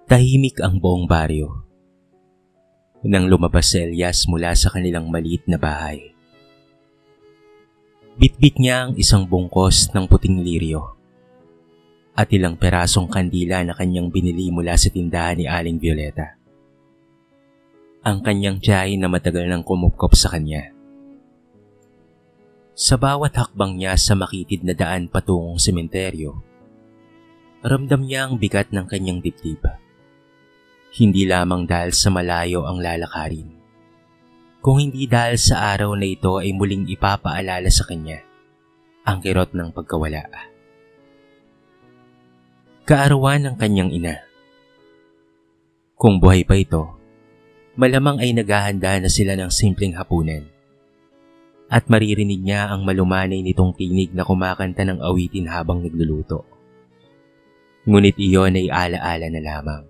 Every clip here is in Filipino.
Tahimik ang buong baryo nang lumabas si Elias mula sa kanilang maliit na bahay. Bitbit niya ang isang bungkos ng puting liryo at ilang perasong kandila na kanyang binili mula sa tindahan ni Aling Violeta. Ang kanyang tiyahin na matagal nang kumupkop sa kanya. Sa bawat hakbang niya sa makitid na daan patungong sementeryo, ramdam niya ang bigat ng kanyang dibdib. Hindi lamang dahil sa malayo ang lalakarin, kung hindi dahil sa araw na ito ay muling ipapaalala sa kanya ang kirot ng pagkawala. Kaarawan ng kanyang ina. Kung buhay pa ito, malamang ay naghahanda na sila ng simpleng hapunan. At maririnig niya ang malumanay nitong tinig na kumakanta ng awitin habang nagluluto. Ngunit iyon ay alaala na lamang.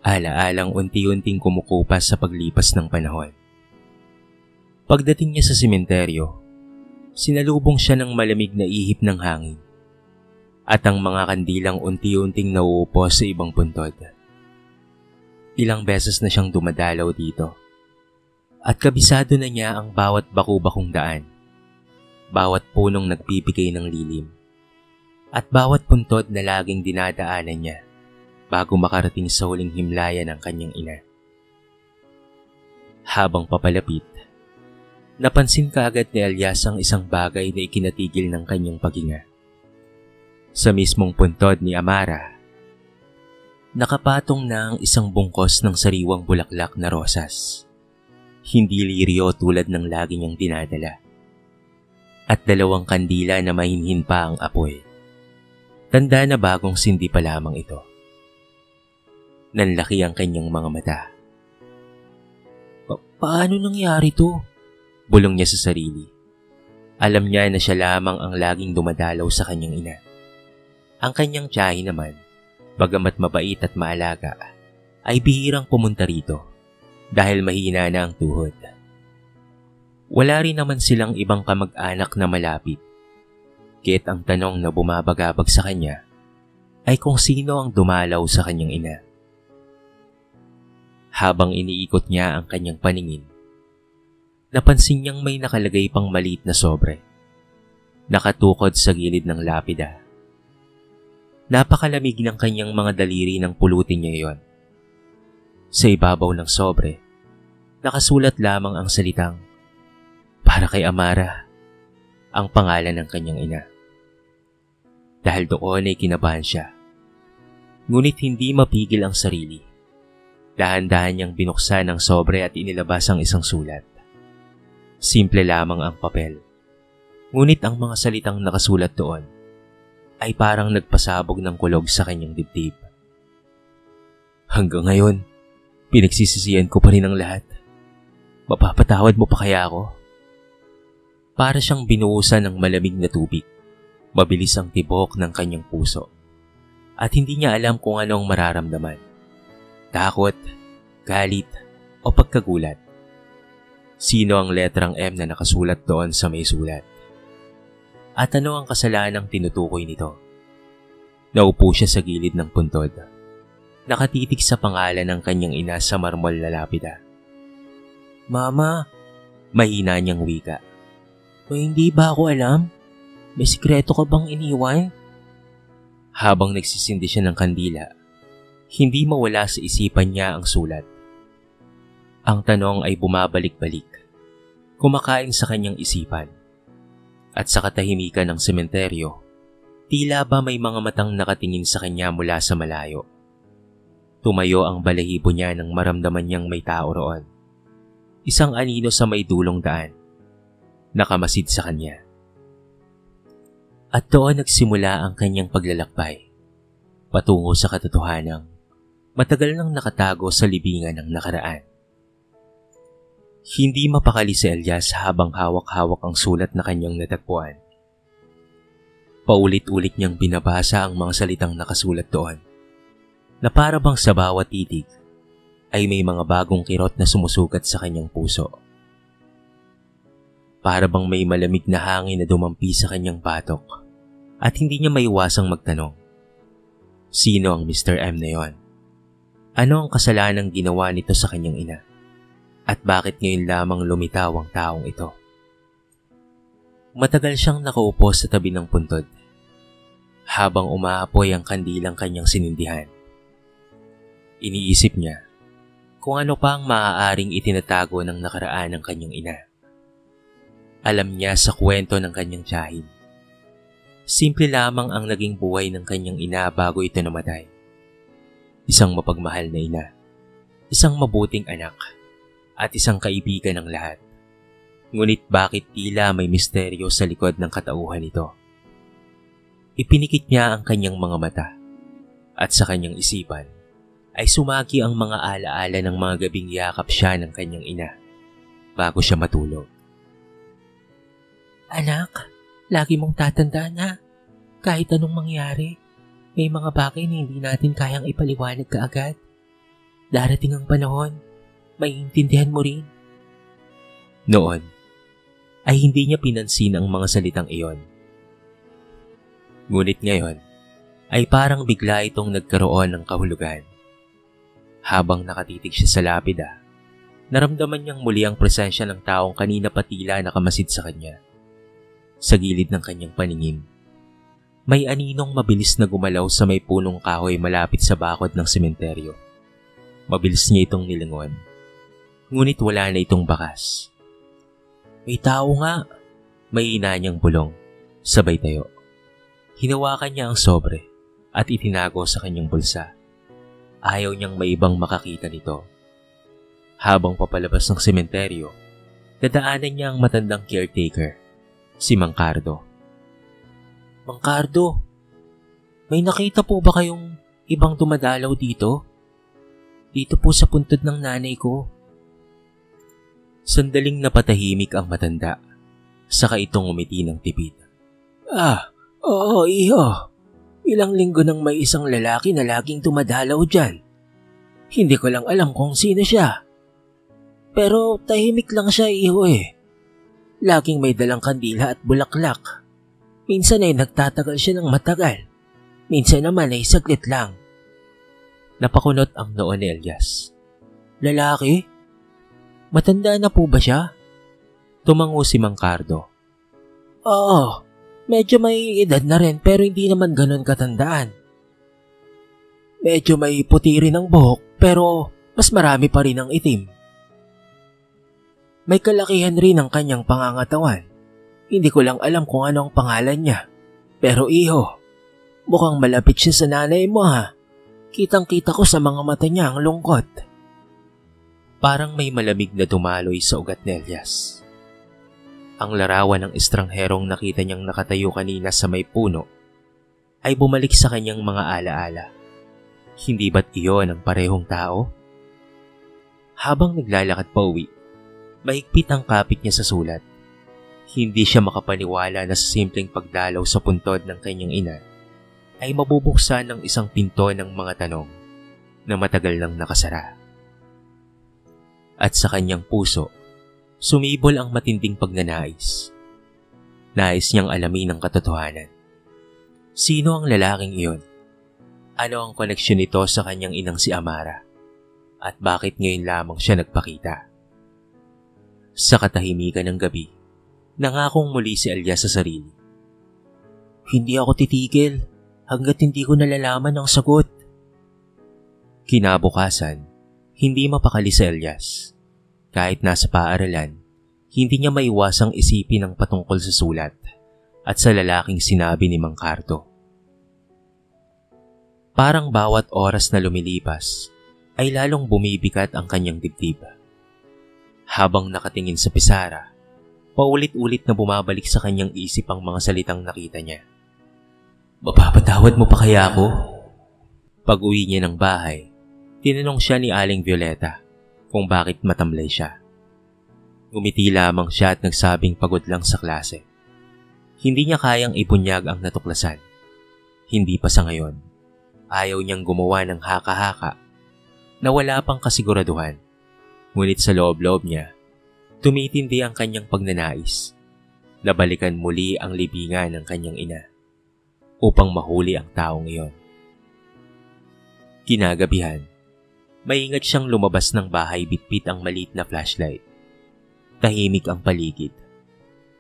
Alaalang unti-unting kumukupas sa paglipas ng panahon. Pagdating niya sa sementeryo, sinalubong siya ng malamig na ihip ng hangin at ang mga kandilang unti-unting nauupo sa ibang puntod. Ilang beses na siyang dumadalaw dito at kabisado na niya ang bawat baku-bakong daan, bawat punong nagbibigay ng lilim, at bawat puntod na laging dinadaanan niya bago makarating sa huling himlayan ng kanyang ina. Habang papalapit, napansin kaagad ni Elias ang isang bagay na ikinatigil ng kanyang paghinga. Sa mismong puntod ni Amara, nakapatong na ang isang bungkos ng sariwang bulaklak na rosas. Hindi liryo tulad ng lagi niyang dinadala. At 2 kandila na mahinhin pa ang apoy. Tanda na bagong sindi pa lamang ito. Nanlaki ang kanyang mga mata. Paano nangyari to? Bulong niya sa sarili. Alam niya na siya lamang ang laging dumadalaw sa kanyang ina. Ang kanyang tiyahin naman, bagamat mabait at maalaga, ay bihirang pumunta rito dahil mahina na ang tuhod. Wala rin naman silang ibang kamag-anak na malapit. Kaya't ang tanong na bumabagabag sa kanya ay kung sino ang dumalaw sa kanyang ina. Habang iniikot niya ang kanyang paningin, napansin niyang may nakalagay pang maliit na sobre, nakatukod sa gilid ng lapida. Napakalamig ng kanyang mga daliri nang pulutin niya iyon. Sa ibabaw ng sobre, nakasulat lamang ang salitang, "Para kay Amara," ang pangalan ng kanyang ina. Dahil doon ay kinabahan siya, ngunit hindi mapigil ang sarili. Dahan-dahan niyang binuksan ang sobre at inilabas ang isang sulat. Simple lamang ang papel, ngunit ang mga salitang nakasulat doon ay parang nagpasabog ng kulog sa kanyang dibdib. "Hanggang ngayon, pinagsisisihan ko pa rin ang lahat. Mapapatawad mo pa kaya ako?" Para siyang binuhusan ng malamig na tubig. Mabilis ang tibok ng kanyang puso. At hindi niya alam kung ano ang mararamdaman. Takot, galit, o pagkagulat. Sino ang letrang M na nakasulat doon sa may sulat? At ano ang kasalanang tinutukoy nito? Naupo siya sa gilid ng puntod. Nakatitig sa pangalan ng kanyang ina sa marmol na lapida. "Mama," mahina niyang wika. "Hindi ba ako alam? May sikreto ka bang iniwan?" Habang nagsisindi siya ng kandila, hindi mawala sa isipan niya ang sulat. Ang tanong ay bumabalik-balik, kumakain sa kanyang isipan. At sa katahimikan ng sementeryo, tila ba may mga matang nakatingin sa kanya mula sa malayo. Tumayo ang balahibo niya nang maramdaman niyang may tao roon. Isang anino sa may dulong daan. Nakamasid sa kanya. At doon nagsimula ang kanyang paglalakbay, patungo sa katotohanang matagal nang nakatago sa libingan ng nakaraan. Hindi mapakali si Elias habang hawak-hawak ang sulat na kanyang natagpuan. Paulit-ulit niyang binabasa ang mga salitang nakasulat doon, na para bang sa bawat titig ay may mga bagong kirot na sumusugat sa kanyang puso. Para bang may malamig na hangin na dumampi sa kanyang batok at hindi niya maiwasang magtanong, sino ang Mr. M na yon? Ano ang kasalanang ginawa nito sa kanyang ina? At bakit ngayon lamang lumitaw ang taong ito? Matagal siyang nakaupo sa tabi ng puntod habang umaapoy ang kandilang kanyang sinindihan. Iniisip niya kung ano pa ang maaaring itinatago ng nakaraan ng kanyang ina. Alam niya sa kwento ng kanyang tiyahin. Simple lamang ang naging buhay ng kanyang ina bago ito namatay. Isang mapagmahal na ina, isang mabuting anak, at isang kaibigan ng lahat. Ngunit bakit tila may misteryo sa likod ng katauhan nito? Ipinikit niya ang kanyang mga mata, at sa kanyang isipan ay sumagi ang mga alaala ng mga gabing yakap siya ng kanyang ina bago siya matulog. Anak, lagi mong tatandaan na kahit anong mangyari, may mga bagay na hindi natin kayang ipaliwanag kaagad. Darating ang panahon, maiintindihan mo rin. Noon, ay hindi niya pinansin ang mga salitang iyon. Ngunit ngayon, ay parang bigla itong nagkaroon ng kahulugan. Habang nakatitig siya sa lapida, naramdaman niyang muli ang presensya ng taong kanina pa tila nakamasid sa kanya. Sa gilid ng kanyang paningin, may aninong mabilis na gumalaw sa may punong kahoy malapit sa bakod ng sementeryo. Mabilis niya itong nilingon. Ngunit wala na itong bakas. May tao nga. May ina niyang bulong. Sabay tayo. Hinawakan niya ang sobre at itinago sa kanyang bulsa. Ayaw niyang may ibang makakita nito. Habang papalabas ng sementeryo, dadaanan niya ang matandang caretaker, si Mang Cardo. Mang Cardo, may nakita po ba kayong ibang dumadalaw dito? Dito po sa puntod ng nanay ko. Sandaling napatahimik ang matanda, saka itong umiti ng tipid. Oo, iho. Ilang linggo nang may isang lalaki na laging dumadalaw dyan. Hindi ko lang alam kung sino siya. Pero tahimik lang siya, iho eh. Laging may dalang kandila at bulaklak. Minsan ay nagtatagal siya ng matagal. Minsan naman ay saglit lang. Napakunot ang noo ni Elias. Lalaki? Matanda na po ba siya? Tumango si Mang Cardo. Oo, medyo may edad na rin pero hindi naman ganun katandaan. Medyo may puti rin ang buhok pero mas marami pa rin ang itim. May kalakihan rin ang kanyang pangangatawan. Hindi ko lang alam kung ano ang pangalan niya. Pero iho, mukhang malapit siya sa nanay mo ha. Kitang-kita ko sa mga mata niya ang lungkot. Parang may malamig na dumaloy sa ugat ni Elias. Ang larawan ng estrangherong nakita niyang nakatayo kanina sa may puno ay bumalik sa kanyang mga alaala. Hindi ba't iyon ang parehong tao? Habang naglalakad pa uwi, mahigpit ang kapit niya sa sulat. Hindi siya makapaniwala na sa simpleng pagdalaw sa puntod ng kanyang ina ay mabubuksan ng isang pinto ng mga tanong na matagal nang nakasara. At sa kanyang puso, sumibol ang matinding pagnanais. Nais niyang alamin ang katotohanan. Sino ang lalaking iyon? Ano ang koneksyon nito sa kanyang inang si Amara? At bakit ngayon lamang siya nagpakita? Sa katahimikan ng gabi, nangakong muli si Elias sa sarili. Hindi ako titigil hanggat hindi ko nalalaman ang sagot. Kinabukasan, hindi mapakali si Elias. Kahit nasa paaralan, hindi niya maiwasang isipin ang patungkol sa sulat at sa lalaking sinabi ni Mang Cardo. Parang bawat oras na lumilipas ay lalong bumibigat ang kanyang dibdib. Habang nakatingin sa pisara, paulit-ulit na bumabalik sa kanyang isip ang mga salitang nakita niya. Mapapatawad mo pa kaya ako? Pag-uwi niya ng bahay, tinanong siya ni Aling Violeta kung bakit matamlay siya. Ngumiti lamang siya at nagsabing pagod lang sa klase. Hindi niya kayang ibunyag ang natuklasan. Hindi pa sa ngayon. Ayaw niyang gumawa ng haka-haka na wala pang kasiguraduhan. Ngunit sa loob-loob niya, tumitindi ang kanyang pagnanais na balikan muli ang libingan ng kanyang ina upang mahuli ang taong iyon. Kinagabihan, Maingat siyang lumabas ng bahay bitbit ang maliit na flashlight. Tahimik ang paligid.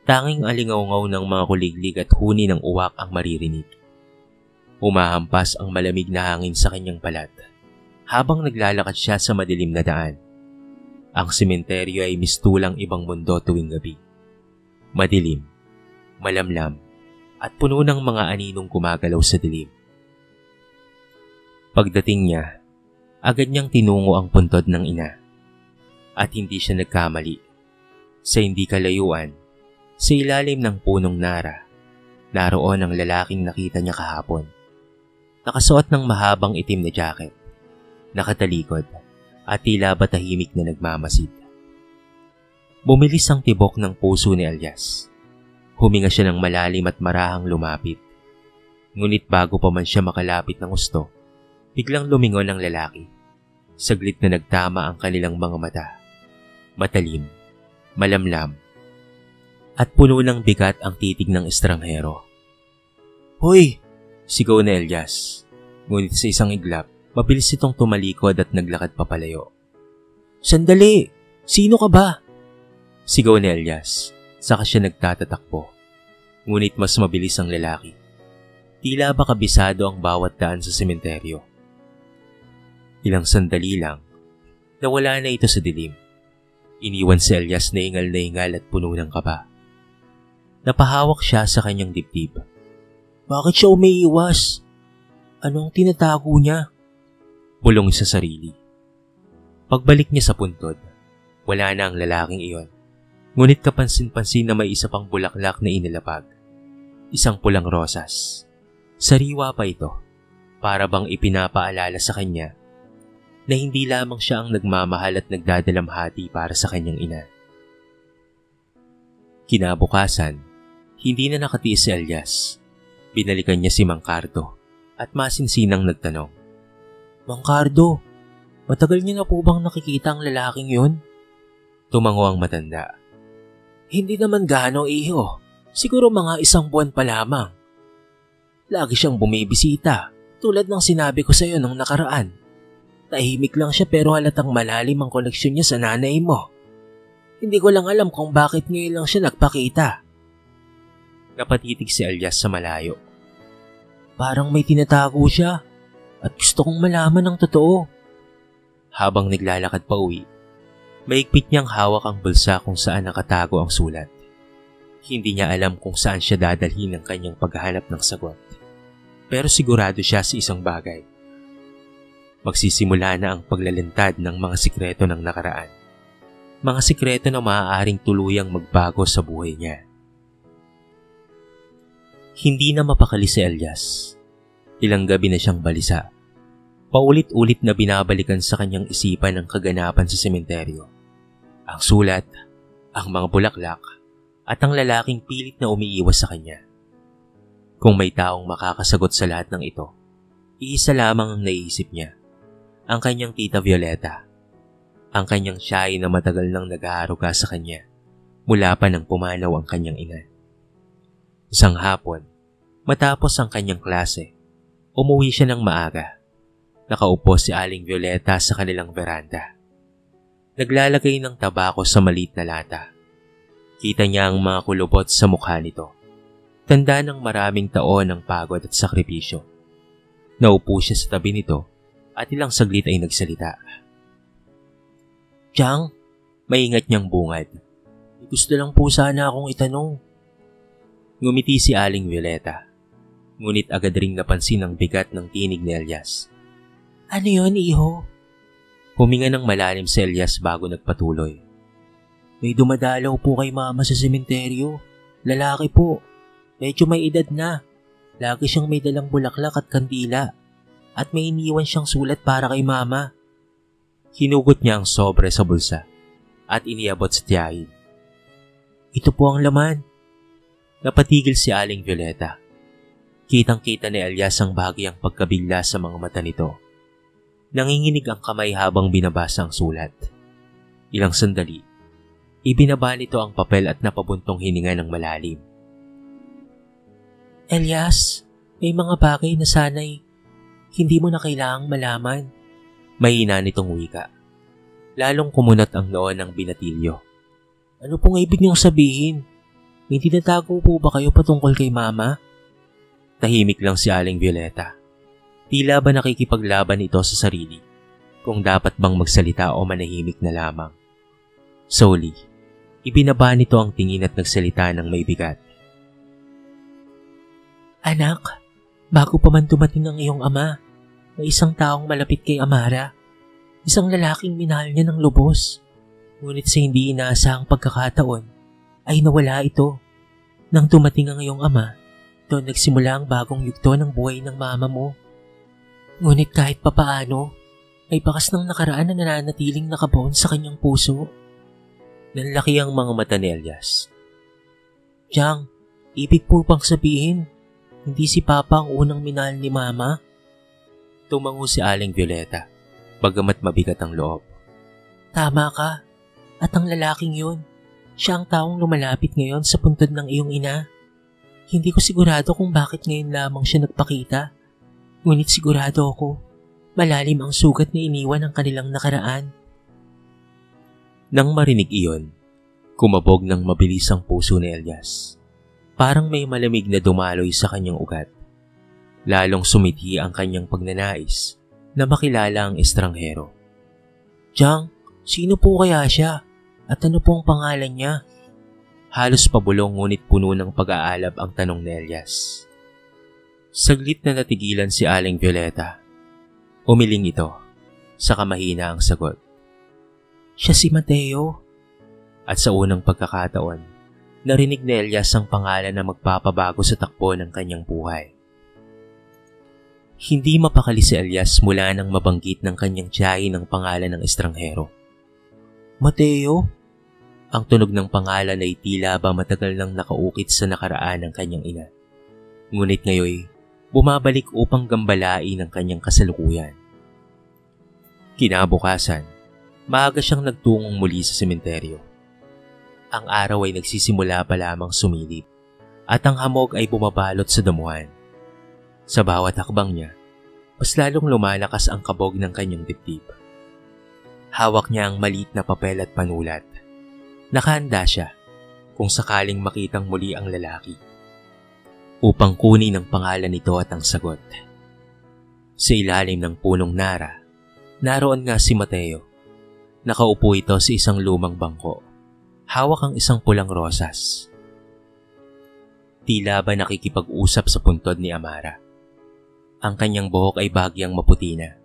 Tanging alingaw-ngaw ng mga kuliglig at huni ng uwak ang maririnig. Humahampas ang malamig na hangin sa kanyang balat habang naglalakad siya sa madilim na daan. Ang sementeryo ay mistulang ibang mundo tuwing gabi. Madilim, malamlam, at puno ng mga aninong gumagalaw sa dilim. Pagdating niya, agad niyang tinungo ang puntod ng ina. At hindi siya nagkamali. Sa hindi kalayuan, sa ilalim ng punong nara, naroon ang lalaking nakita niya kahapon. Nakasuot ng mahabang itim na jacket, nakatalikod, at tila ba tahimik na nagmamasid. Bumilis ang tibok ng puso ni Elias. Huminga siya ng malalim at marahang lumapit. Ngunit bago pa man siya makalapit ng gusto, biglang lumingon ang lalaki. Saglit na nagtama ang kanilang mga mata. Matalim, malamlam, at puno ng bigat ang titig ng estranghero. "Hoy!" Sigaw ni Elias. Ngunit sa isang iglap, mabilis itong tumalikod at naglakad papalayo. "Sandali! Sino ka ba?" Sigaw ni Elias. Saka siya nagtatatakbo. Ngunit mas mabilis ang lalaki. Tila ba kabisado ang bawat daan sa sementeryo. Ilang sandali lang, nawala na ito sa dilim. Iniwan si Elias na hingal at puno ng kaba. Napahawak siya sa kanyang dibdib. Bakit siya umiiwas? Anong tinatago niya? Bulong sa sarili. Pagbalik niya sa puntod, wala na ang lalaking iyon. Ngunit kapansin-pansin na may isa pang bulaklak na inilapag. Isang pulang rosas. Sariwa pa ito, para bang ipinapaalala sa kanya na hindi lamang siya ang nagmamahal at nagdadalamhati para sa kanyang ina. Kinabukasan, hindi na nakatiis si Elias. Binalikan niya si Mang Cardo at masinsinang nagtanong. Mang Cardo, matagal niyo na po bang nakikita ang lalaking yun? Tumango ang matanda. Hindi naman gaano, iho. Siguro mga 1 buwan pa lamang. Lagi siyang bumibisita, tulad ng sinabi ko sa iyo nung nakaraan. Tahimik lang siya pero halatang malalim ang koneksyon niya sa nanay mo. Hindi ko lang alam kung bakit ngayon lang siya nagpakita. Napatitig si Elias sa malayo. Parang may tinatago siya at gusto kong malaman ang totoo. Habang naglalakad pa uwi, mahigpit niyang hawak ang bulsa kung saan nakatago ang sulat. Hindi niya alam kung saan siya dadalhin ang kanyang paghahanap ng sagot. Pero sigurado siya sa isang bagay. Magsisimula na ang paglalantad ng mga sikreto ng nakaraan. Mga sikreto na maaaring tuluyang magbago sa buhay niya. Hindi na mapakali si Elias. Ilang gabi na siyang balisa. Paulit-ulit na binabalikan sa kanyang isipan ang kaganapan sa sementeryo. Ang sulat, ang mga bulaklak, at ang lalaking pilit na umiiwas sa kanya. Kung may taong makakasagot sa lahat ng ito, iisa lamang ang naiisip niya. Ang kanyang tita Violeta. Ang kanyang siyay na matagal nang nag-aaruga sa kanya mula pa nang pumanaw ang kanyang ina. Isang hapon, matapos ang kanyang klase, umuwi siya ng maaga. Nakaupo si Aling Violeta sa kanilang veranda. Naglalagay ng tabako sa maliit na lata. Kita niya ang mga kulubot sa mukha nito. Tanda ng maraming taon ng pagod at sakripisyo. Naupo siya sa tabi nito at ilang saglit ay nagsalita. Chang, maingat niyang bungad. Gusto lang po sana akong itanong. Ngumiti si Aling Violeta. Ngunit agad ring napansin ang bigat ng tinig ni Elias. Ano yon, iho? Huminga ng malalim si Elias bago nagpatuloy. May dumadalaw po kay mama sa sementeryo. Lalaki po. Medyo may edad na. Lagi siyang may dalang bulaklak at kandila. At may iniwan siyang sulat para kay mama. Hinugot niya ang sobre sa bulsa at iniabot sa tiyahin. Ito po ang laman. Napatigil si Aling Violeta. Kitang-kita ni Elias ang bahagyang pagkabigla sa mga mata nito. Nanginginig ang kamay habang binabasa ang sulat. Ilang sandali, ibinaba nito ang papel at napabuntong hininga ng malalim. Elias, may mga bagay na sana'y hindi mo na kailangang malaman. Mahina nitong wika. Lalong kumunot ang noo ng binatilyo. Ano pong ibig niyong sabihin? May tinatago po ba kayo patungkol kay Mama? Tahimik lang si Aling Violeta. Tila ba nakikipaglaban ito sa sarili kung dapat bang magsalita o manahimik na lamang. Slowly, ibinaba nito ang tingin at nagsalita ng may bigat. Anak, bago pa man dumating ang iyong ama, may isang taong malapit kay Amara. Isang lalaking minahal niya ng lubos. Ngunit sa hindi inaasahang pagkakataon, ay nawala ito. Nang dumating ang iyong ama, doon nagsimula ang bagong yugto ng buhay ng mama mo. Ngunit kahit papaano, ay bakas ng nakaraan na nananatiling nakabaon sa kanyang puso. Nanlaki ang mga mata ni Elias. Jang, ibig po bang sabihin, hindi si Papa ang unang minahal ni Mama? Tumango si Aling Violeta, bagamat mabigat ang loob. Tama ka, at ang lalaking yun, siya ang taong lumalapit ngayon sa puntod ng iyong ina. Hindi ko sigurado kung bakit ngayon lamang siya nagpakita, ngunit sigurado ako, malalim ang sugat na iniwan ng kanilang nakaraan. Nang marinig iyon, kumabog ng mabilis ang puso ni Elias. Parang may malamig na dumaloy sa kanyang ugat. Lalong sumiti ang kanyang pagnanais na makilala ang estranghero. Jang, sino po kaya siya? At ano pong pangalan niya? Halos pabulong ngunit puno ng pag-aalab ang tanong ni Elias. Saglit na natigilan si Aling Violeta. Umiling ito, saka mahina ang sagot. Siya si Mateo. At sa unang pagkakataon, narinig ni Elias ang pangalan na magpapabago sa takbo ng kanyang buhay. Hindi mapakali si Elias mula nang mabanggit ng kanyang tiyahin ang pangalan ng estranghero. Mateo? Ang tunog ng pangalan ay tila ba matagal nang nakaukit sa nakaraan ng kanyang ina. Ngunit ngayon, bumabalik upang gambalain ang kanyang kasalukuyan. Kinabukasan, maaga siyang nagtungong muli sa sementeryo. Ang araw ay nagsisimula pa lamang sumilip at ang hamog ay bumabalot sa damuhan. Sa bawat hakbang niya, mas lalong lumalakas ang kabog ng kanyang dibdib. Hawak niya ang maliit na papel at panulat. Nakahanda siya kung sakaling makitang muli ang lalaki upang kunin ang pangalan nito at ang sagot. Sa ilalim ng punong nara, naroon nga si Mateo. Nakaupo ito sa isang lumang bangko. Hawak ang isang pulang rosas. Tila ba nakikipag-usap sa puntod ni Amara. Ang kanyang buhok ay bahagyang maputi na.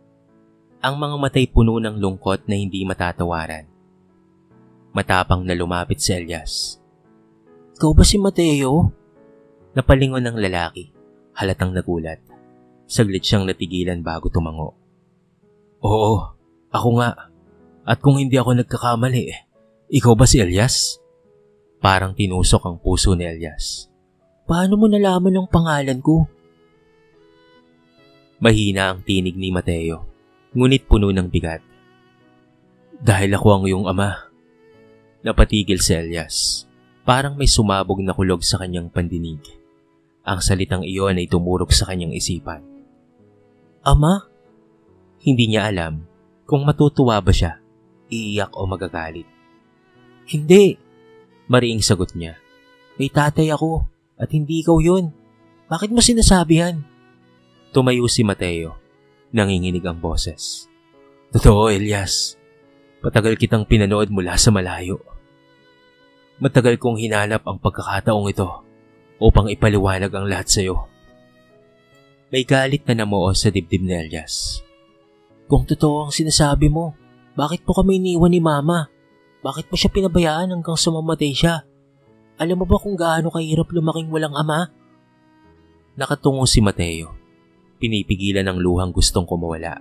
Ang mga matay puno ng lungkot na hindi matatawaran. Matapang na lumapit si Elias. Ikaw ba si Mateo? Napalingon ng lalaki, halatang nagulat. Saglit siyang natigilan bago tumango. Oo, ako nga. At kung hindi ako nagkakamali, ikaw ba si Elias? Parang tinusok ang puso ni Elias. Paano mo nalaman ang pangalan ko? Mahina ang tinig ni Mateo, ngunit puno ng bigat. Dahil ako ang iyong ama. Napatigil si Elias. Parang may sumabog na kulog sa kanyang pandinig. Ang salitang iyon ay tumurok sa kanyang isipan. Ama? Hindi niya alam kung matutuwa ba siya, iiyak o magagalit. Hindi, mariing sagot niya. May tatay ako at hindi ikaw yun. Bakit mo sinasabi yan? Tumayo si Mateo, nanginginig ang boses. Totoo, Elias. Patagal kitang pinanood mula sa malayo. Matagal kong hinanap ang pagkakataong ito upang ipaliwanag ang lahat sa iyo. May galit na namuo sa dibdib ni Elias. Kung totoo ang sinasabi mo, bakit po kami iniwan ni Mama? Bakit mo siya pinabayaan hanggang sumamatay siya? Alam mo ba kung gaano kahirap lumaking walang ama? Nakatungo si Mateo. Pinipigilan ang luhang gustong kumawala.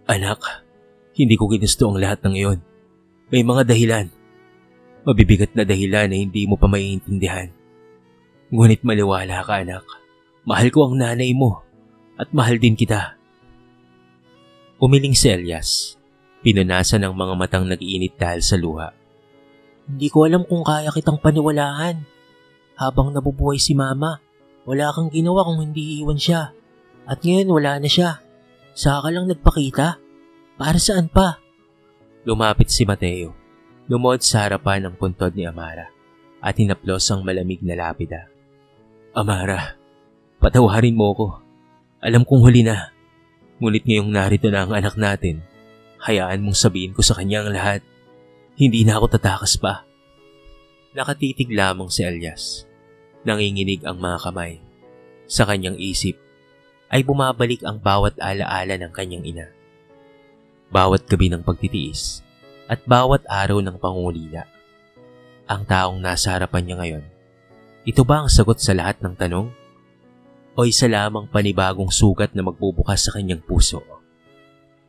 Anak, hindi ko ginusto ang lahat ng iyon. May mga dahilan. Mabibigat na dahilan na hindi mo pa maiintindihan. Ngunit maliwala ka, anak. Mahal ko ang nanay mo at mahal din kita. Umiling si Elias. Pinunasan ng mga matang nag-iinit dahil sa luha. Hindi ko alam kung kaya kitang paniwalaan. Habang nabubuhay si Mama, wala kang ginawa kung hindi iiwan siya. At ngayon wala na siya. Saka ka lang nagpakita. Para saan pa? Lumapit si Mateo. Lumuhod sa harapan ng puntod ni Amara at hinaplos ang malamig na lapida. Amara, patawarin mo ko. Alam kong huli na. Ngunit ngayong narito na ang anak natin, hayaan mong sabihin ko sa kanya ang lahat. Hindi na ako tatakas pa. Nakatitig lamang si Elias. Nanginginig ang mga kamay. Sa kanyang isip ay bumabalik ang bawat alaala ng kanyang ina. Bawat gabi ng pagtitiis at bawat araw ng pangungulila. Ang taong nasa harapan niya ngayon, ito ba ang sagot sa lahat ng tanong? O isa lamang panibagong sugat na magbubukas sa kanyang puso?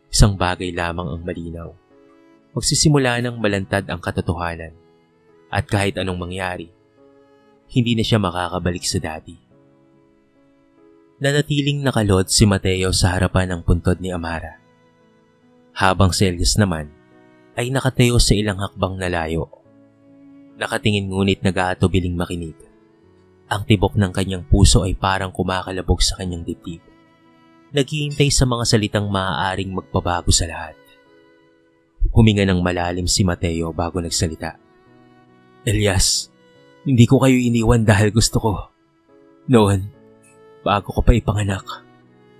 Isang bagay lamang ang malinaw. Magsisimula ng malantad ang katotohanan. At kahit anong mangyari, hindi na siya makakabalik sa dati. Nanatiling nakalod si Mateo sa harapan ng puntod ni Amara. Habang si Elias naman ay nakatayo sa ilang hakbang na layo. Nakatingin ngunit nag-aatubiling makinig. Ang tibok ng kanyang puso ay parang kumakalabog sa kanyang dibdib. Naghihintay sa mga salitang maaaring magpabago sa lahat. Huminga ng malalim si Mateo bago nagsalita. Elias, hindi ko kayo iniwan dahil gusto ko. Noon, bago ko pa ipanganak,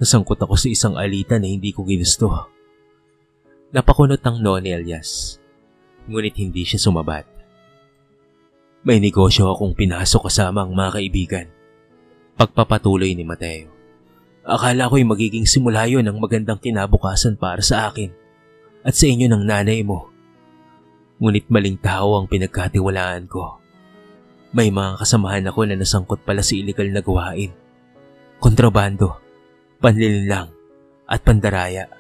nasangkot ako sa isang alitan na hindi ko ginusto. Napakunot ang noo ni Elias, ngunit hindi siya sumabat. May negosyo akong pinasok kasama ang mga kaibigan. Pagpapatuloy ni Mateo. Akala ko'y magiging simula yun ng magandang kinabukasan para sa akin at sa inyo ng nanay mo. Ngunit maling tao ang pinagkatiwalaan ko. May mga kasamahan ako na nasangkot pala sa iligal na gawain. Kontrabando, panlilinlang at pandaraya.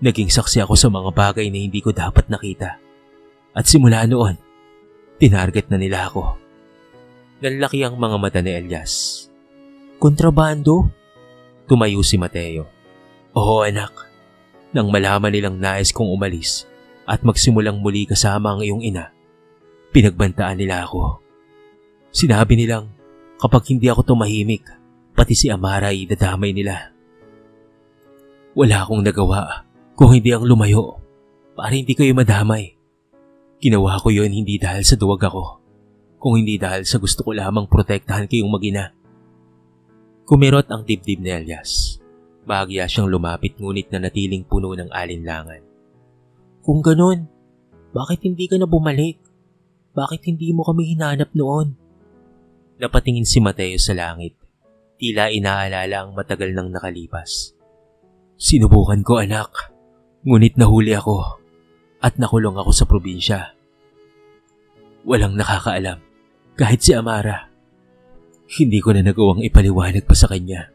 Naging saksi ako sa mga bagay na hindi ko dapat nakita. At simula noon, tinarget na nila ako. Nanlaki ang mga mata ni Elias. Kontrabando? Tumayo si Mateo. Oo anak, nang malaman nilang nais kong umalis at magsimulang muli kasama ang iyong ina, pinagbantaan nila ako. Sinabi nilang kapag hindi ako tumahimik, pati si Amara ay dadamay nila. Wala akong nagawa kung hindi ang lumayo para hindi kayo madamay. Ginawa ko yon hindi dahil sa duwag ako, kung hindi dahil sa gusto ko lamang protektahan kayong mag-ina. Kumirot ang dibdib ni Elias. Bahagya siyang lumapit ngunit nanatiling puno ng alinlangan. Kung ganun, bakit hindi ka na bumalik? Bakit hindi mo kami hinanap noon? Napatingin si Mateo sa langit. Tila inaalala ang matagal nang nakalipas. Sinubukan ko anak, ngunit nahuli ako at nakulong ako sa probinsya. Walang nakakaalam, kahit si Amara. Hindi ko na nagawang ipaliwanag pa sa kanya.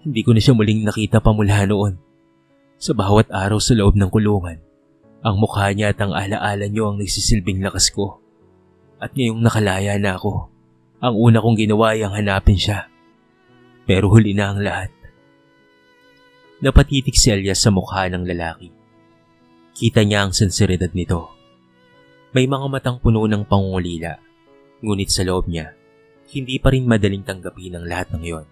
Hindi ko na siya muling nakita pa mula noon. Sa bawat araw sa loob ng kulungan, ang mukha niya at ang alaala niyo ang nagsisilbing lakas ko. At ngayong nakalaya na ako, ang una kong ginawa ay ang hanapin siya. Pero huli na ang lahat. Napatitig si Elias sa mukha ng lalaki. Kita niya ang sinseridad nito. May mga matang puno ng pangungulila, ngunit sa loob niya, hindi pa rin madaling tanggapin ang lahat ng iyon.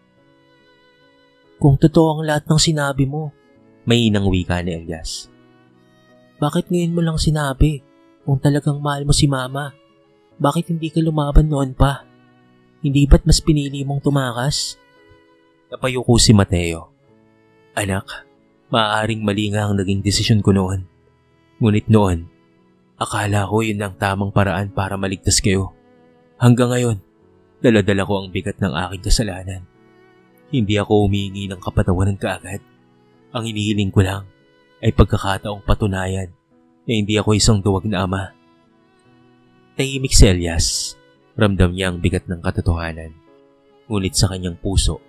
Kung totoo ang lahat ng sinabi mo, may inang wika ni Elias. Bakit ngayon mo lang sinabi? Kung talagang mahal mo si Mama, bakit hindi ka lumaban noon pa? Hindi ba't mas pinili mong tumakas? Napayuko si Mateo. Anak, maaaring mali nga ang naging desisyon ko noon. Ngunit noon, akala ko yun ang tamang paraan para maligtas kayo. Hanggang ngayon, dala-dala ko ang bigat ng aking kasalanan. Hindi ako humihingi ng kapatawaran kaagad. Ang hinihiling ko lang ay pagkakataong patunayan na hindi ako isang duwag na ama. Tahimik si Elias. Ramdam niya ang bigat ng katotohanan. Ngunit sa kanyang puso,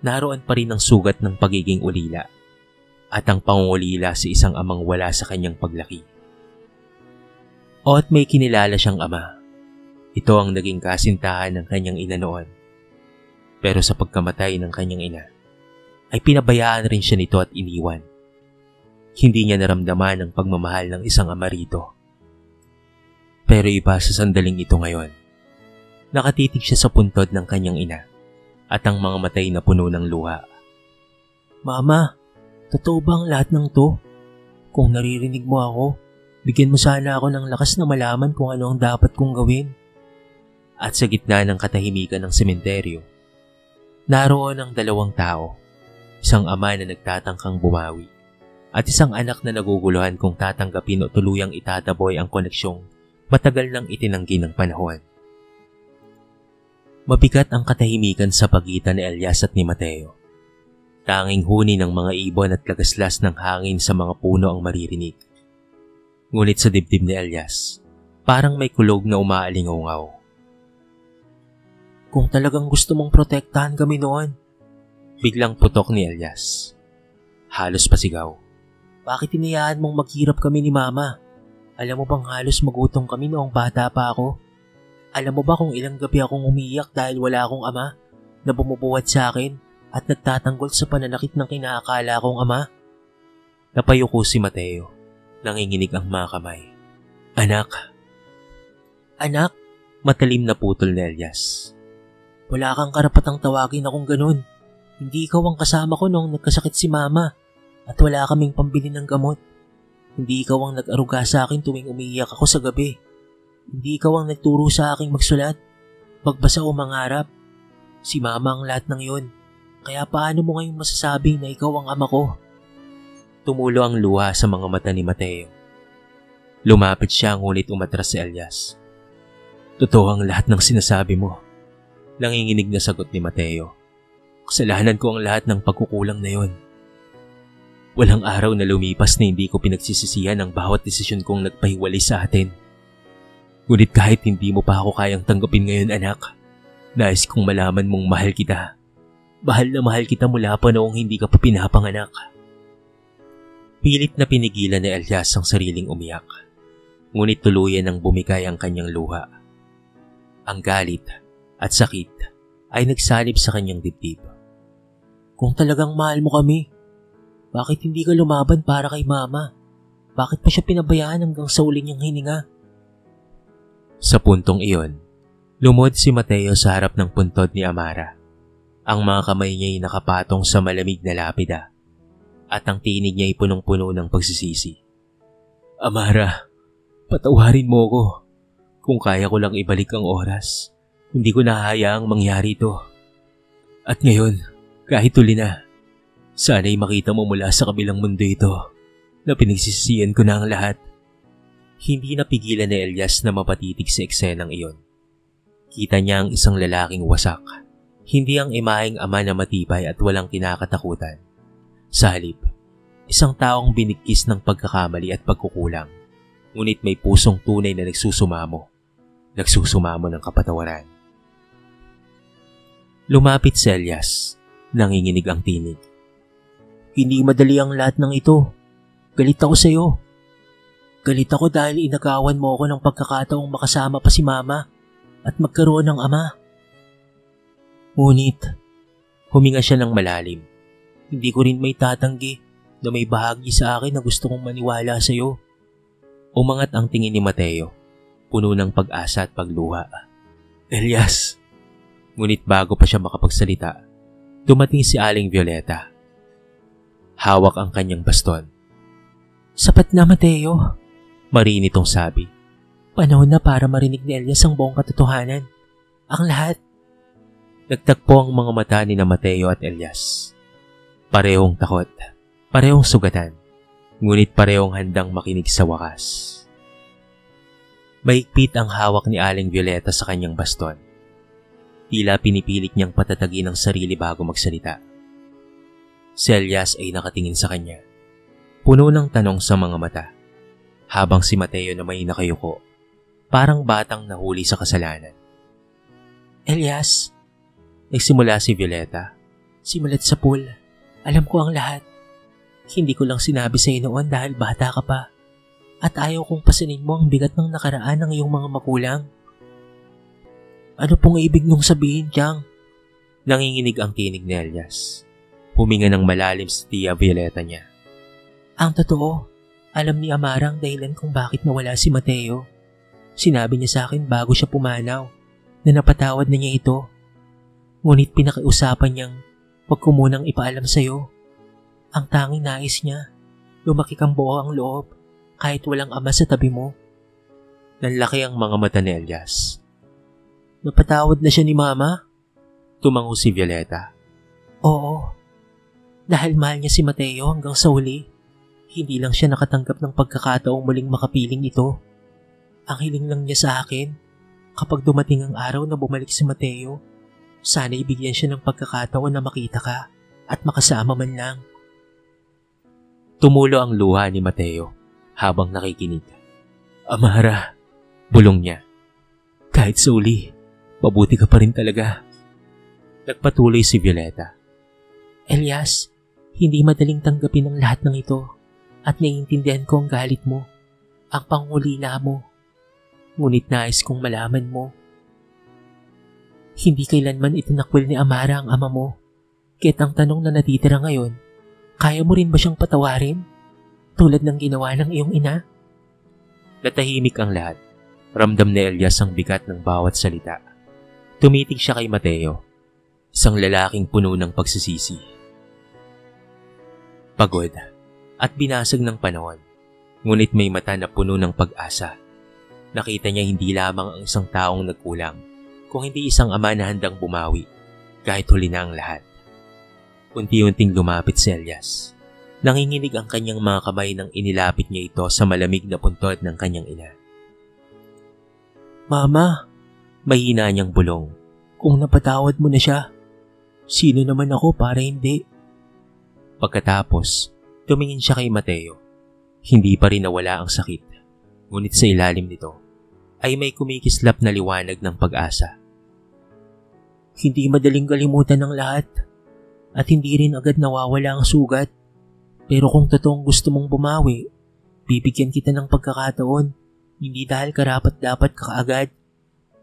naroon pa rin ang sugat ng pagiging ulila at ang pangungulila sa isang amang wala sa kanyang paglaki. O at may kinilala siyang ama. Ito ang naging kasintahan ng kanyang ina noon. Pero sa pagkamatay ng kanyang ina, ay pinabayaan rin siya nito at iniwan. Hindi niya naramdaman ang pagmamahal ng isang ama rito. Pero iba sa sandaling ito ngayon. Nakatitig siya sa puntod ng kanyang ina at ang mga matay na puno ng luha. Mama, totoo ba ang lahat ng to? Kung naririnig mo ako, bigyan mo sana ako ng lakas na malaman kung ano ang dapat kong gawin. At sa gitna ng katahimikan ng sementeryo, naroon ang dalawang tao, isang ama na nagtatangkang bumawi at isang anak na naguguluhan kung tatanggapin o tuluyang itataboy ang koneksyong matagal nang itinanggi ng panahon. Mabigat ang katahimikan sa pagitan ni Elias at ni Mateo. Tanging huni ng mga ibon at lagaslas ng hangin sa mga puno ang maririnig. Ngunit sa dibdib ni Elias, parang may kulog na umaalingaw. Kung talagang gusto mong protektahan kami noon, biglang putok ni Elias. Halos pasigaw. Bakit hinayaan mong maghirap kami ni Mama? Alam mo bang halos magutom kami noong bata pa ako? Alam mo ba kung ilang gabi akong umiyak dahil wala akong ama na bumubuhat sa akin at nagtatanggol sa pananakit ng kinakala kong ama? Napayuko si Mateo. Nanginginig ang mga kamay. Anak! Anak! Matalim na putol ni Elias. Wala kang karapatang tawagin akong ganun. Hindi ikaw ang kasama ko nung nagkasakit si Mama at wala kaming pambili ng gamot. Hindi ikaw ang nag-aruga sa akin tuwing umiiyak ako sa gabi. Hindi ikaw ang nagturo sa aking magsulat, magbasa o mangarap. Si Mama ang lahat ng yun. Kaya paano mo ngayong masasabing na ikaw ang ama ko? Tumulo ang luha sa mga mata ni Mateo. Lumapit siya ngunit umatras si Elias. Totoo ang lahat ng sinasabi mo. Nanginginig na sagot ni Mateo. Kasalanan ko ang lahat ng pagkukulang na yon. Walang araw na lumipas na hindi ko pinagsisisihan ang bawat desisyon kong nagpahiwalay sa atin. Ngunit kahit hindi mo pa ako kayang tanggapin ngayon, anak, nais kong malaman mong mahal kita. Mahal na mahal kita mula pa noong hindi ka pa pinapanganak. Pilit na pinigilan ni Elias ang sariling umiyak. Ngunit tuluyan ang bumigay ang kanyang luha. Ang galit at sakit ay nagsalib sa kanyang dibdib. Kung talagang mahal mo kami, bakit hindi ka lumaban para kay Mama? Bakit pa siya pinabayaan hanggang sa uli niyang hininga? Sa puntong iyon, lumod si Mateo sa harap ng puntod ni Amara. Ang mga kamay niya ay nakapatong sa malamig na lapida at ang tinig niya ay punong-puno ng pagsisisi. Amara, patawarin mo ko. Kung kaya ko lang ibalik ang oras, hindi ko nahahayaang mangyari ito. At ngayon, kahit huli na, sana'y makita mo mula sa kabilang mundo ito na pinagsisisihan ko na ang lahat. Hindi napigilan ni Elias na mapatitig sa eksenang iyon. Kita niya ang isang lalaking wasak, hindi ang imaheng ama na matibay at walang kinakatakutan. Sa halip, isang taong binigkis ng pagkakamali at pagkukulang, ngunit may pusong tunay na nagsusumamo ng kapatawaran. Lumapit si Elias, nanginginig ang tinig. Hindi madali ang lahat ng ito. Galit ako sa iyo. Galit ako dahil inagawan mo ako ng pagkakataong makasama pa si Mama at magkaroon ng ama. Ngunit, huminga siya ng malalim. Hindi ko rin may tatanggi na may bahagi sa akin na gusto kong maniwala sa iyo. Umangat ang tingin ni Mateo, puno ng pag-asa at pagluha. Elias! Ngunit bago pa siya makapagsalita, dumating si Aling Violeta. Hawak ang kanyang baston. Sapat na, Mateo, marinitong sabi. Panahon na para marinig ni Elias ang buong katotohanan. Ang lahat. Nagtagpo ang mga mata ni na Mateo at Elias. Parehong takot, parehong sugatan, ngunit parehong handang makinig sa wakas. Mahigpit ang hawak ni Aling Violeta sa kanyang baston. Tila pinipilit niyang patatagin ang sarili bago magsalita. Si Elias ay nakatingin sa kanya, puno ng tanong sa mga mata, habang si Mateo na may nakayuko, parang batang nahuli sa kasalanan. Elias, nagsimula si Violeta. Simulat sa pool. Alam ko ang lahat. Hindi ko lang sinabi sa iyo noon dahil bata ka pa. At ayaw kong pasanin mo ang bigat ng nakaraan ng iyong mga magulang. Ano pong ibig nung sabihin, Chang? Nanginginig ang tinig ni Elias. Huminga ng malalim sa tiya Violeta niya. Ang totoo, alam ni Amara ang dahilan kung bakit nawala si Mateo. Sinabi niya sa akin bago siya pumanaw na napatawad na niya ito. Ngunit pinakiusapan niyang huwag ko munang ipaalam sa iyo. Ang tanging nais niya, Lumaki kang buo ang loob kahit walang ama sa tabi mo. Nanlaki ang mga mata ni Elias. Napatawad na siya ni Mama? Tumango si Violeta. Oo. Dahil mahal niya si Mateo hanggang sa huli. Hindi lang siya nakatanggap ng pagkakataong muling makapiling ito. Ang hiling lang niya sa akin, kapag dumating ang araw na bumalik si Mateo, sana ibigyan siya ng pagkakataon na makita ka at makasama man lang. Tumulo ang luha ni Mateo habang nakikinig. Amara, bulong niya. Kahit sa uli, mabuti ka pa rin talaga. Nagpatuloy si Violeta. Elias, hindi madaling tanggapin ang lahat ng ito at naiintindihan ko ang galit mo, ang pangulila mo. Ngunit nais kong malaman mo. Hindi kailanman itinakwil ni Amara ang ama mo. Kaya't ang tanong na natitira ngayon, kaya mo rin ba siyang patawarin? Tulad ng ginawa ng iyong ina? Natahimik ang lahat. Ramdam ni Elias ang bigat ng bawat salita. Tumitig siya kay Mateo, isang lalaking puno ng pagsisisi. Pagod at binasag ng panahon, ngunit may mata na puno ng pag-asa. Nakita niya hindi lamang ang isang taong nagkulang, kung hindi isang ama na handang bumawi, kahit huli na ang lahat. Unti-unting lumapit si Elias. Nanginginig ang kanyang mga kamay nang inilapit niya ito sa malamig na puntod ng kanyang ina. Mama, mahina niyang bulong. Kung napatawad mo na siya, sino naman ako para hindi? Pagkatapos, tumingin siya kay Mateo. Hindi pa rin nawala ang sakit. Ngunit sa ilalim nito ay may kumikislap na liwanag ng pag-asa. Hindi madaling kalimutan ng lahat at hindi rin agad nawawala ang sugat. Pero kung totoong gusto mong bumawi, bibigyan kita ng pagkakataon. Hindi dahil karapat-dapat ka kaagad,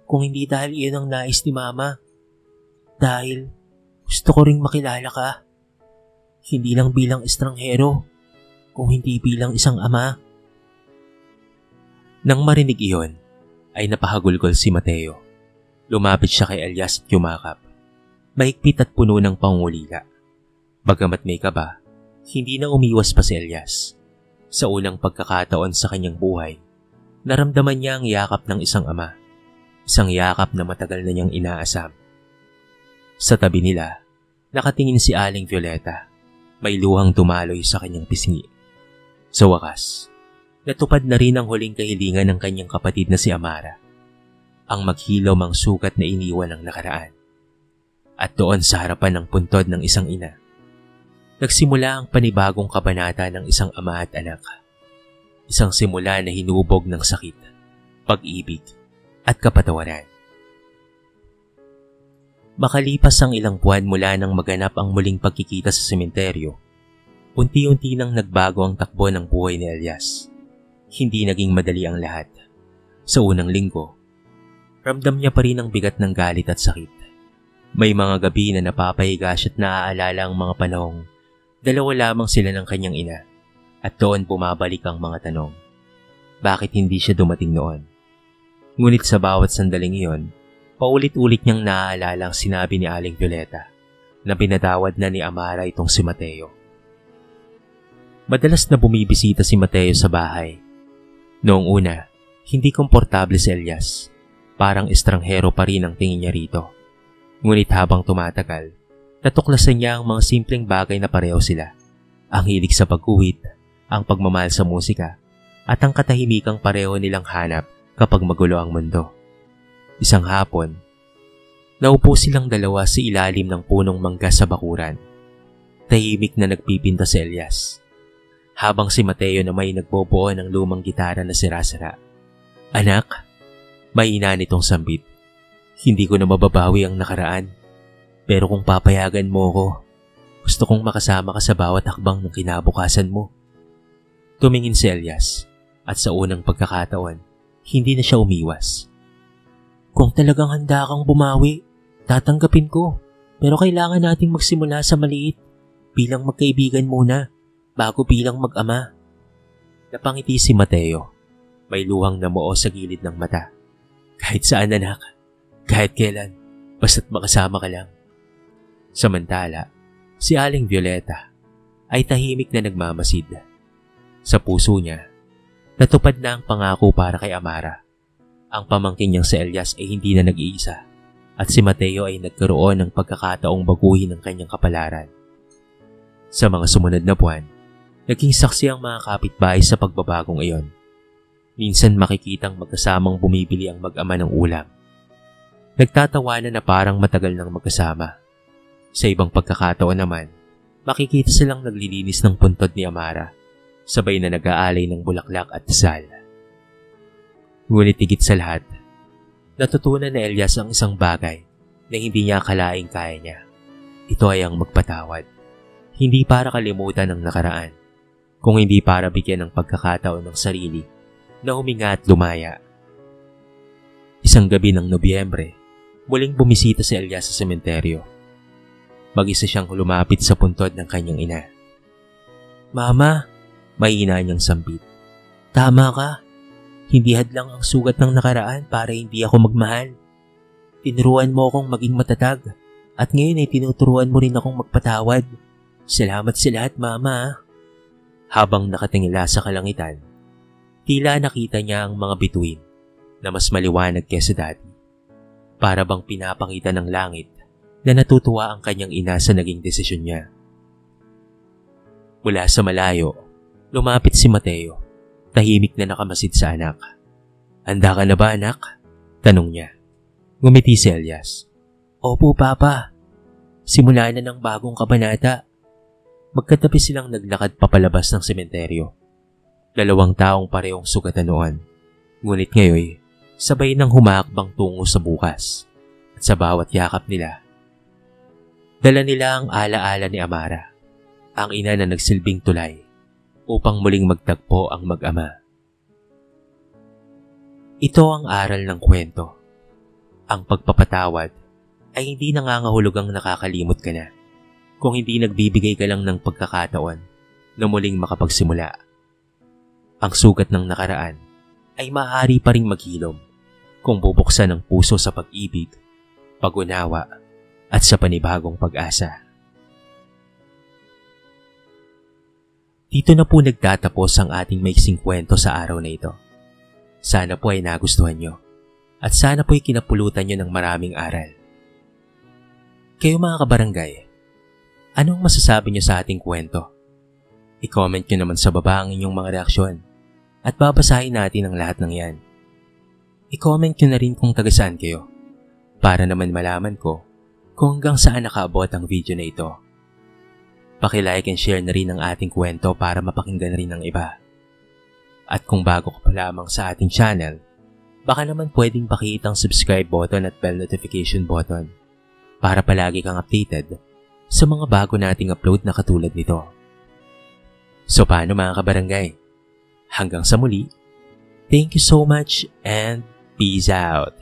kung hindi dahil iyon ang nais ni Mama. Dahil gusto ko ring makilala ka. Hindi lang bilang estranghero, kung hindi bilang isang ama. Nang marinig iyon, ay napahagulgol si Mateo. Lumapit siya kay Elias at yumakap. Mahigpit at puno ng pangulila. Bagamat may kaba, hindi na umiwas pa si Elias. Sa unang pagkakataon sa kanyang buhay, naramdaman niya ang yakap ng isang ama. Isang yakap na matagal na niyang inaasam. Sa tabi nila, nakatingin si Aling Violeta. May luhang tumaloy sa kanyang pisngi. Sa wakas, natupad na rin ang huling kahilingan ng kanyang kapatid na si Amara. Ang maghilom ang sugat na iniwan ng nakaraan. At doon sa harapan ng puntod ng isang ina, nagsimula ang panibagong kabanata ng isang ama at anak. Isang simula na hinubog ng sakit, pag-ibig, at kapatawaran. Makalipas ang ilang buwan mula nang maganap ang muling pagkikita sa sementeryo, unti-unti nang nagbago ang takbo ng buhay ni Elias. Hindi naging madali ang lahat. Sa unang linggo, ramdam niya pa rin ang bigat ng galit at sakit. May mga gabi na napapahiga siya at naaalala ang mga panahong dalawa lamang sila ng kanyang ina at doon bumabalik ang mga tanong. Bakit hindi siya dumating noon? Ngunit sa bawat sandaling iyon, paulit-ulit niyang naaalala ang sinabi ni Aling Violeta na pinatawad na ni Amara itong si Mateo. Madalas na bumibisita si Mateo sa bahay. Noong una, hindi komportable si Elias. Parang estranghero pa rin ang tingin niya rito. Ngunit habang tumatagal, natuklasan niya ang mga simpleng bagay na pareho sila. Ang hilig sa pagguhit, ang pagmamahal sa musika, at ang katahimikang pareho nilang hanap kapag magulo ang mundo. Isang hapon, naupo silang dalawa sa ilalim ng punong mangga sa bakuran. Tahimik na nagpipinta si Elias, habang si Mateo na may nagbobuo ng lumang gitara na sira-sira. Anak, mahina nitong sambit. Hindi ko na mababawi ang nakaraan. Pero kung papayagan mo ko, gusto kong makasama ka sa bawat hakbang ng kinabukasan mo. Tumingin si Elias at sa unang pagkakataon, hindi na siya umiwas. Kung talagang handa kang bumawi, tatanggapin ko. Pero kailangan nating magsimula sa maliit bilang magkaibigan muna bago bilang mag-ama. Napangiti si Mateo. May luhang namuo sa gilid ng mata. Kahit saan anak, kahit kailan, basta't makasama ka lang. Samantala, si Aling Violeta ay tahimik na nagmamasid. Sa puso niya, natupad na ang pangako para kay Amara. Ang pamangkin niyang si Elias ay hindi na nag-iisa at si Mateo ay nagkaroon ng pagkakataong baguhin ang kanyang kapalaran. Sa mga sumunod na buwan, naging saksi ang mga kapitbahay sa pagbabagong iyon. Minsan makikitang magkasamang bumibili ang mag-ama ng ulam. Nagtatawanan na parang matagal nang magkasama. Sa ibang pagkakataon naman, makikita silang naglilinis ng puntod ni Amara, sabay na nag-aalay ng bulaklak at dasal. Ngunit higit sa lahat, natutunan ni Elias ang isang bagay na hindi niya akalaing kaya niya. Ito ay ang magpatawad. Hindi para kalimutan ang nakaraan, kung hindi para bigyan ng pagkakataon ng sarili na huminga at lumaya. Isang gabi ng Nobyembre, muling bumisita si Elias sa sementeryo. Mag-isa siyang lumapit sa puntod ng kanyang ina. "Mama," mahina niyang sambit. "Tama ka. Hindi hadlang ang sugat ng nakaraan para hindi ako magmahal. Tinuruan mo akong maging matatag at ngayon ay tinuturuan mo rin akong magpatawad. Salamat sa lahat, Mama." Habang nakatingala sa kalangitan, tila nakita niya ang mga bituin na mas maliwanag kesa dati. Para bang pinapakita ng langit na natutuwa ang kanyang ina sa naging desisyon niya. Mula sa malayo, lumapit si Mateo, tahimik na nakamasid sa anak. "Handa ka na ba, anak?" tanong niya. Ngumiti si Elias. "Opo, Papa. Simula na ng bagong kabanata." Magkatabi silang naglakad papalabas ng sementeryo. Dalawang taong parehong sugatan noon. Ngunit ngayon, sabay nang humakbang tungo sa bukas. At sa bawat yakap nila, dala nila ang alaala ni Amara, ang ina na nagsilbing tulay upang muling magtagpo ang mag-ama. Ito ang aral ng kwento. Ang pagpapatawad ay hindi nangangahulugang nakakalimot ka na, kung hindi nagbibigay ka lang ng pagkakataon na muling makapagsimula. Ang sugat ng nakaraan ay maaari pa ring maghilom kung bubuksan ang puso sa pag-ibig, pag-unawa, at sa panibagong pag-asa. Dito na po nagtatapos ang ating maiksing kwento sa araw na ito. Sana po ay nagustuhan nyo at sana po ay kinapulutan nyo ng maraming aral. Kayo mga kabarangay, anong masasabi nyo sa ating kwento? I-comment nyo naman sa baba ang inyong mga reaksyon at babasahin natin ang lahat ng yan. I-comment nyo na rin kung taga saan kayo para naman malaman ko kung hanggang saan nakaabot ang video na ito. Paki-like and share na rin ang ating kwento para mapakinggan rin ng iba. At kung bago ka pa lamang sa ating channel, baka naman pwedeng pakihit ang subscribe button at bell notification button para palagi kang updated sa mga bago nating upload na katulad nito. So paano mga kabarangay? Hanggang sa muli, thank you so much and peace out!